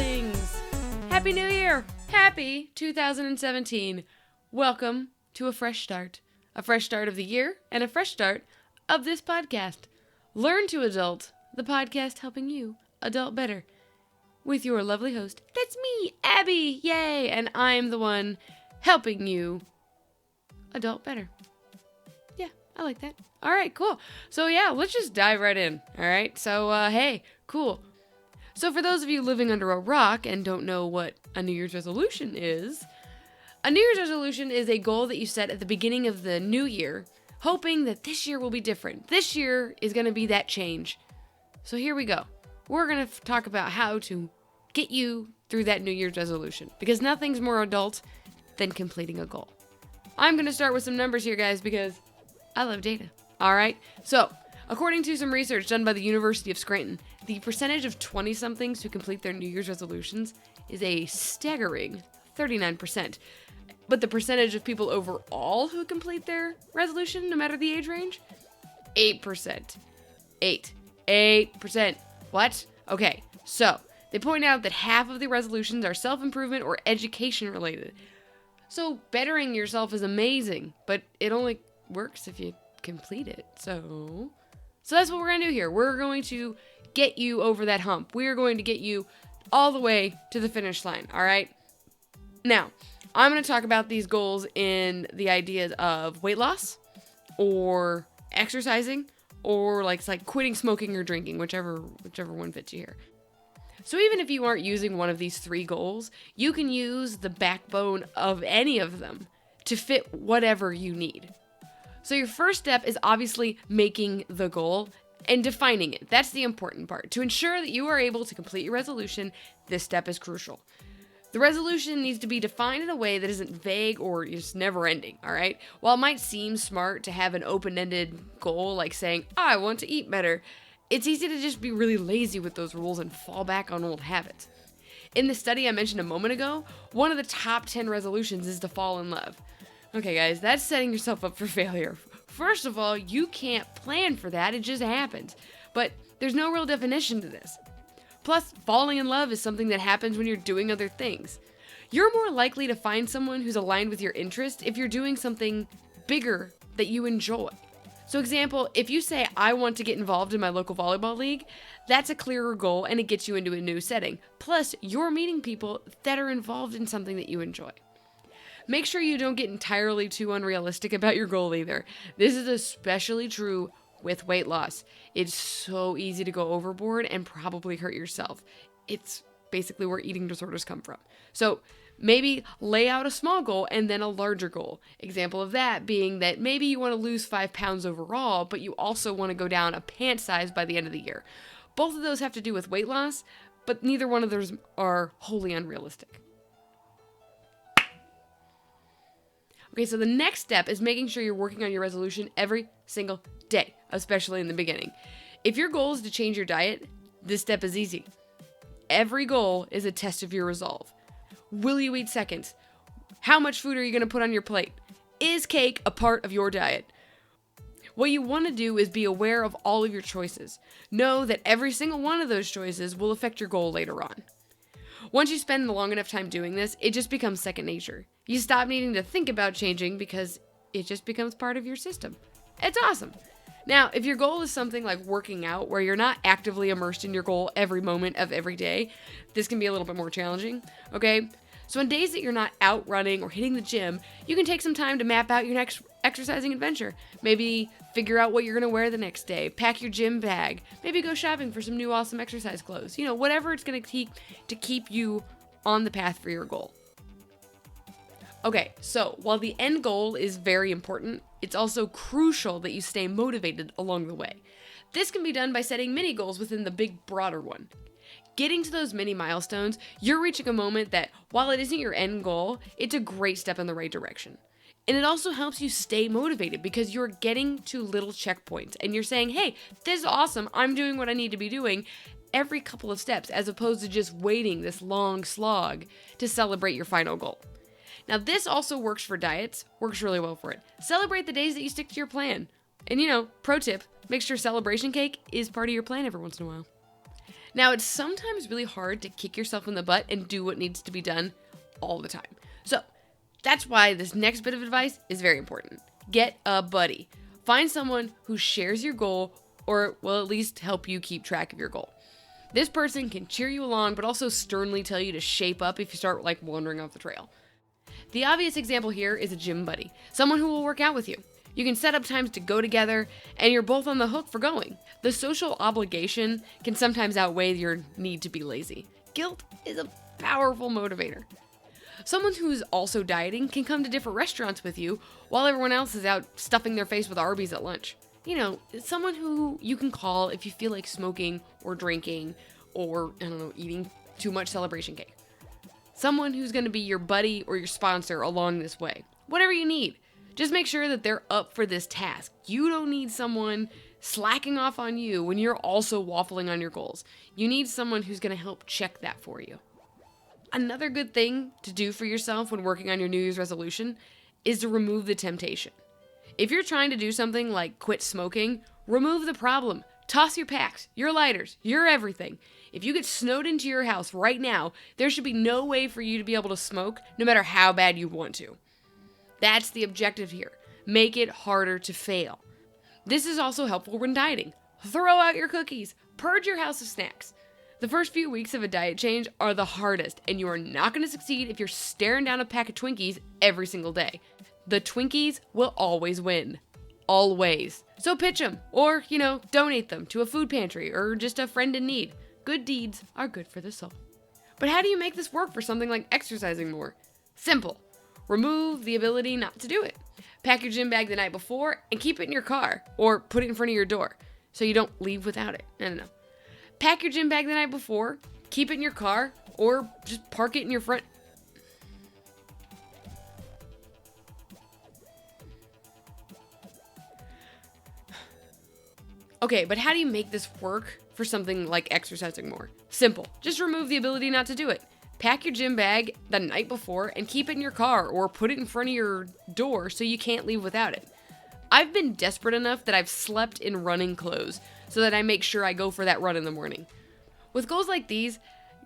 darlings! Happy New Year! Happy 2017! Welcome to a fresh start. A fresh start of the year and a fresh start of this podcast. Learn to Adult, the podcast helping you adult better. With your lovely host, that's me, Abby! Yay! And I'm the one helping you adult better. Yeah, I like that. Alright, cool. So yeah, let's just dive right in. Alright, so hey, cool. So for those of you living under a rock and don't know what a New Year's resolution is, a New Year's resolution is a goal that you set at the beginning of the new year, hoping that this year will be different. This year is going to be that change. So here we go. We're going to talk about how to get you through that New Year's resolution, because nothing's more adult than completing a goal. I'm going to start with some numbers here, guys, because I love data. All right? So, according to some research done by the University of Scranton, the percentage of 20-somethings who complete their New Year's resolutions is a staggering 39%. But the percentage of people overall who complete their resolution, no matter the age range, 8%. 8%. What? Okay, so they point out that half of the resolutions are self-improvement or education related. So bettering yourself is amazing, but it only works if you complete it. So that's what we're going to do here. We're going to get you over that hump. We are going to get you all the way to the finish line, all right? Now, I'm going to talk about these goals in the ideas of weight loss or exercising or like quitting smoking or drinking, whichever one fits you here. So even if you aren't using one of these three goals, you can use the backbone of any of them to fit whatever you need. So your first step is obviously making the goal and defining it. That's the important part. To ensure that you are able to complete your resolution, this step is crucial. The resolution needs to be defined in a way that isn't vague or just never ending, all right? While it might seem smart to have an open-ended goal like saying, I want to eat better, it's easy to just be really lazy with those rules and fall back on old habits. In the study I mentioned a moment ago, one of the top 10 resolutions is to fall in love. Okay, guys, that's setting yourself up for failure. First of all, you can't plan for that, it just happens. But there's no real definition to this. Plus, falling in love is something that happens when you're doing other things. You're more likely to find someone who's aligned with your interest if you're doing something bigger that you enjoy. So example, if you say, I want to get involved in my local volleyball league, that's a clearer goal and it gets you into a new setting. Plus, you're meeting people that are involved in something that you enjoy. Make sure you don't get entirely too unrealistic about your goal either. This is especially true with weight loss. It's so easy to go overboard and probably hurt yourself. It's basically where eating disorders come from. So maybe lay out a small goal and then a larger goal. Example of that being that maybe you want to lose 5 pounds overall, but you also want to go down a pant size by the end of the year. Both of those have to do with weight loss, but neither one of those are wholly unrealistic. Okay, so the next step is making sure you're working on your resolution every single day, especially in the beginning. If your goal is to change your diet, this step is easy. Every goal is a test of your resolve. Will you eat seconds? How much food are you going to put on your plate? Is cake a part of your diet? What you want to do is be aware of all of your choices. Know that every single one of those choices will affect your goal later on. Once you spend a long enough time doing this, it just becomes second nature. You stop needing to think about changing because it just becomes part of your system. It's awesome. Now, if your goal is something like working out, where you're not actively immersed in your goal every moment of every day, this can be a little bit more challenging, okay? So on days that you're not out running or hitting the gym, you can take some time to map out your next exercising adventure. Maybe figure out what you're going to wear the next day, pack your gym bag, maybe go shopping for some new awesome exercise clothes. Whatever it's going to take to keep you on the path for your goal. Okay, so while the end goal is very important, it's also crucial that you stay motivated along the way. This can be done by setting mini goals within the big, broader one. Getting to those mini milestones, you're reaching a moment that, while it isn't your end goal, it's a great step in the right direction. And it also helps you stay motivated because you're getting to little checkpoints and you're saying, hey, this is awesome, I'm doing what I need to be doing every couple of steps, as opposed to just waiting this long slog to celebrate your final goal. Now, this also works for diets, works really well for it. Celebrate the days that you stick to your plan. And pro tip, make sure celebration cake is part of your plan every once in a while. Now, it's sometimes really hard to kick yourself in the butt and do what needs to be done all the time. So, that's why this next bit of advice is very important. Get a buddy. Find someone who shares your goal or will at least help you keep track of your goal. This person can cheer you along, but also sternly tell you to shape up if you start wandering off the trail. The obvious example here is a gym buddy, someone who will work out with you. You can set up times to go together, and you're both on the hook for going. The social obligation can sometimes outweigh your need to be lazy. Guilt is a powerful motivator. Someone who's also dieting can come to different restaurants with you while everyone else is out stuffing their face with Arby's at lunch. Someone who you can call if you feel like smoking or drinking or, eating too much celebration cake. Someone who's going to be your buddy or your sponsor along this way. Whatever you need. Just make sure that they're up for this task. You don't need someone slacking off on you when you're also waffling on your goals. You need someone who's going to help check that for you. Another good thing to do for yourself when working on your New Year's resolution is to remove the temptation. If you're trying to do something like quit smoking, remove the problem. Toss your packs, your lighters, your everything. If you get snowed into your house right now, there should be no way for you to be able to smoke no matter how bad you want to. That's the objective here. Make it harder to fail. This is also helpful when dieting. Throw out your cookies. Purge your house of snacks. The first few weeks of a diet change are the hardest, and you are not going to succeed if you're staring down a pack of Twinkies every single day. The Twinkies will always win. Always. So pitch them, or, donate them to a food pantry or just a friend in need. Good deeds are good for the soul. But how do you make this work for something like exercising more? Simple. Remove the ability not to do it. Pack your gym bag the night before and keep it in your car, or put it in front of your door so you don't leave without it. No. Pack your gym bag the night before, keep it in your car, or just park it in your front. Okay, but how do you make this work for something like exercising more? Simple. Just remove the ability not to do it. Pack your gym bag the night before and keep it in your car or put it in front of your door so you can't leave without it. I've been desperate enough that I've slept in running clothes so that I make sure I go for that run in the morning. With goals like these,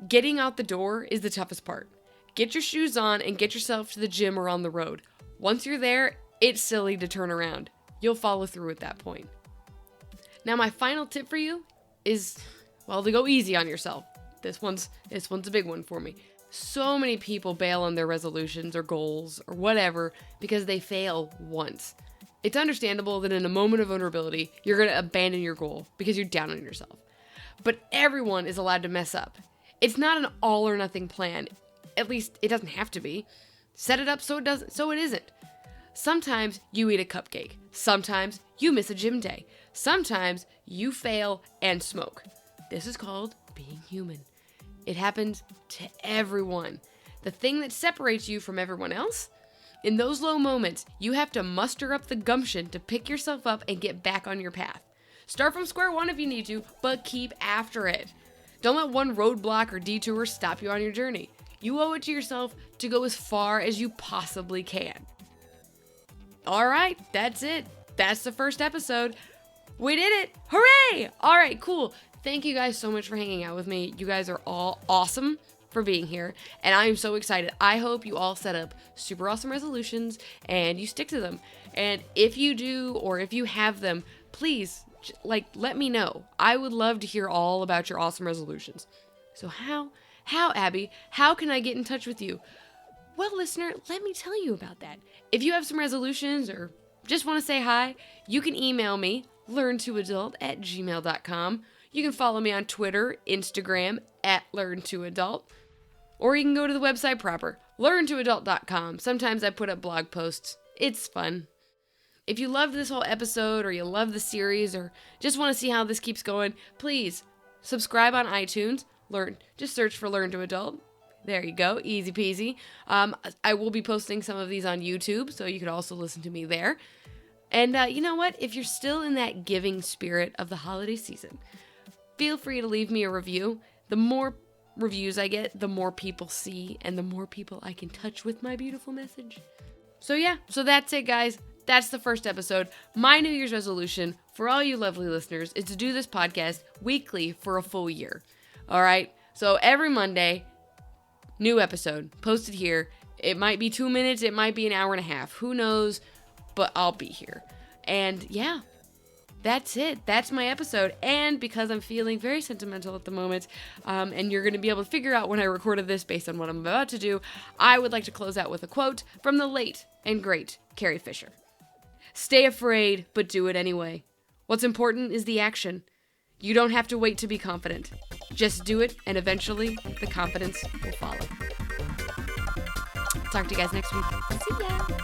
getting out the door is the toughest part. Get your shoes on and get yourself to the gym or on the road. Once you're there, it's silly to turn around. You'll follow through at that point. Now, my final tip for you is, to go easy on yourself. This one's a big one for me. So many people bail on their resolutions or goals or whatever because they fail once. It's understandable that in a moment of vulnerability, you're going to abandon your goal because you're down on yourself. But everyone is allowed to mess up. It's not an all or nothing plan. At least it doesn't have to be. Set it up so it isn't. Sometimes you eat a cupcake. Sometimes you miss a gym day. Sometimes you fail and smoke. This is called being human. It happens to everyone. The thing that separates you from everyone else? In those low moments, you have to muster up the gumption to pick yourself up and get back on your path. Start from square one if you need to, but keep after it. Don't let one roadblock or detour stop you on your journey. You owe it to yourself to go as far as you possibly can. All right, that's it. That's the first episode. We did it! Hooray! All right, cool. Thank you guys so much for hanging out with me. You guys are all awesome for being here, and I am so excited. I hope you all set up super awesome resolutions and you stick to them. And if you do, or if you have them, please, let me know. I would love to hear all about your awesome resolutions. So how, Abby, how can I get in touch with you? Well, listener, let me tell you about that. If you have some resolutions or just want to say hi, you can email me, learntoadult@gmail.com. You can follow me on Twitter, Instagram, @learntoadult. Or you can go to the website proper, learntoadult.com. Sometimes I put up blog posts. It's fun. If you loved this whole episode, or you love the series, or just want to see how this keeps going, please subscribe on iTunes. Just search for Learn to Adult. There you go, easy peasy. I will be posting some of these on YouTube, so you could also listen to me there. And you know what? If you're still in that giving spirit of the holiday season, feel free to leave me a review. The more reviews I get, the more people see, and the more people I can touch with my beautiful message. So that's it, guys. That's the first episode. My New Year's resolution for all you lovely listeners is to do this podcast weekly for a full year. All right. So every Monday, new episode posted here. It might be 2 minutes. It might be an hour and a half. Who knows? But I'll be here. And yeah, that's it. That's my episode. And because I'm feeling very sentimental at the moment, and you're going to be able to figure out when I recorded this based on what I'm about to do, I would like to close out with a quote from the late and great Carrie Fisher. Stay afraid, but do it anyway. What's important is the action. You don't have to wait to be confident. Just do it, and eventually the confidence will follow. Talk to you guys next week. See ya!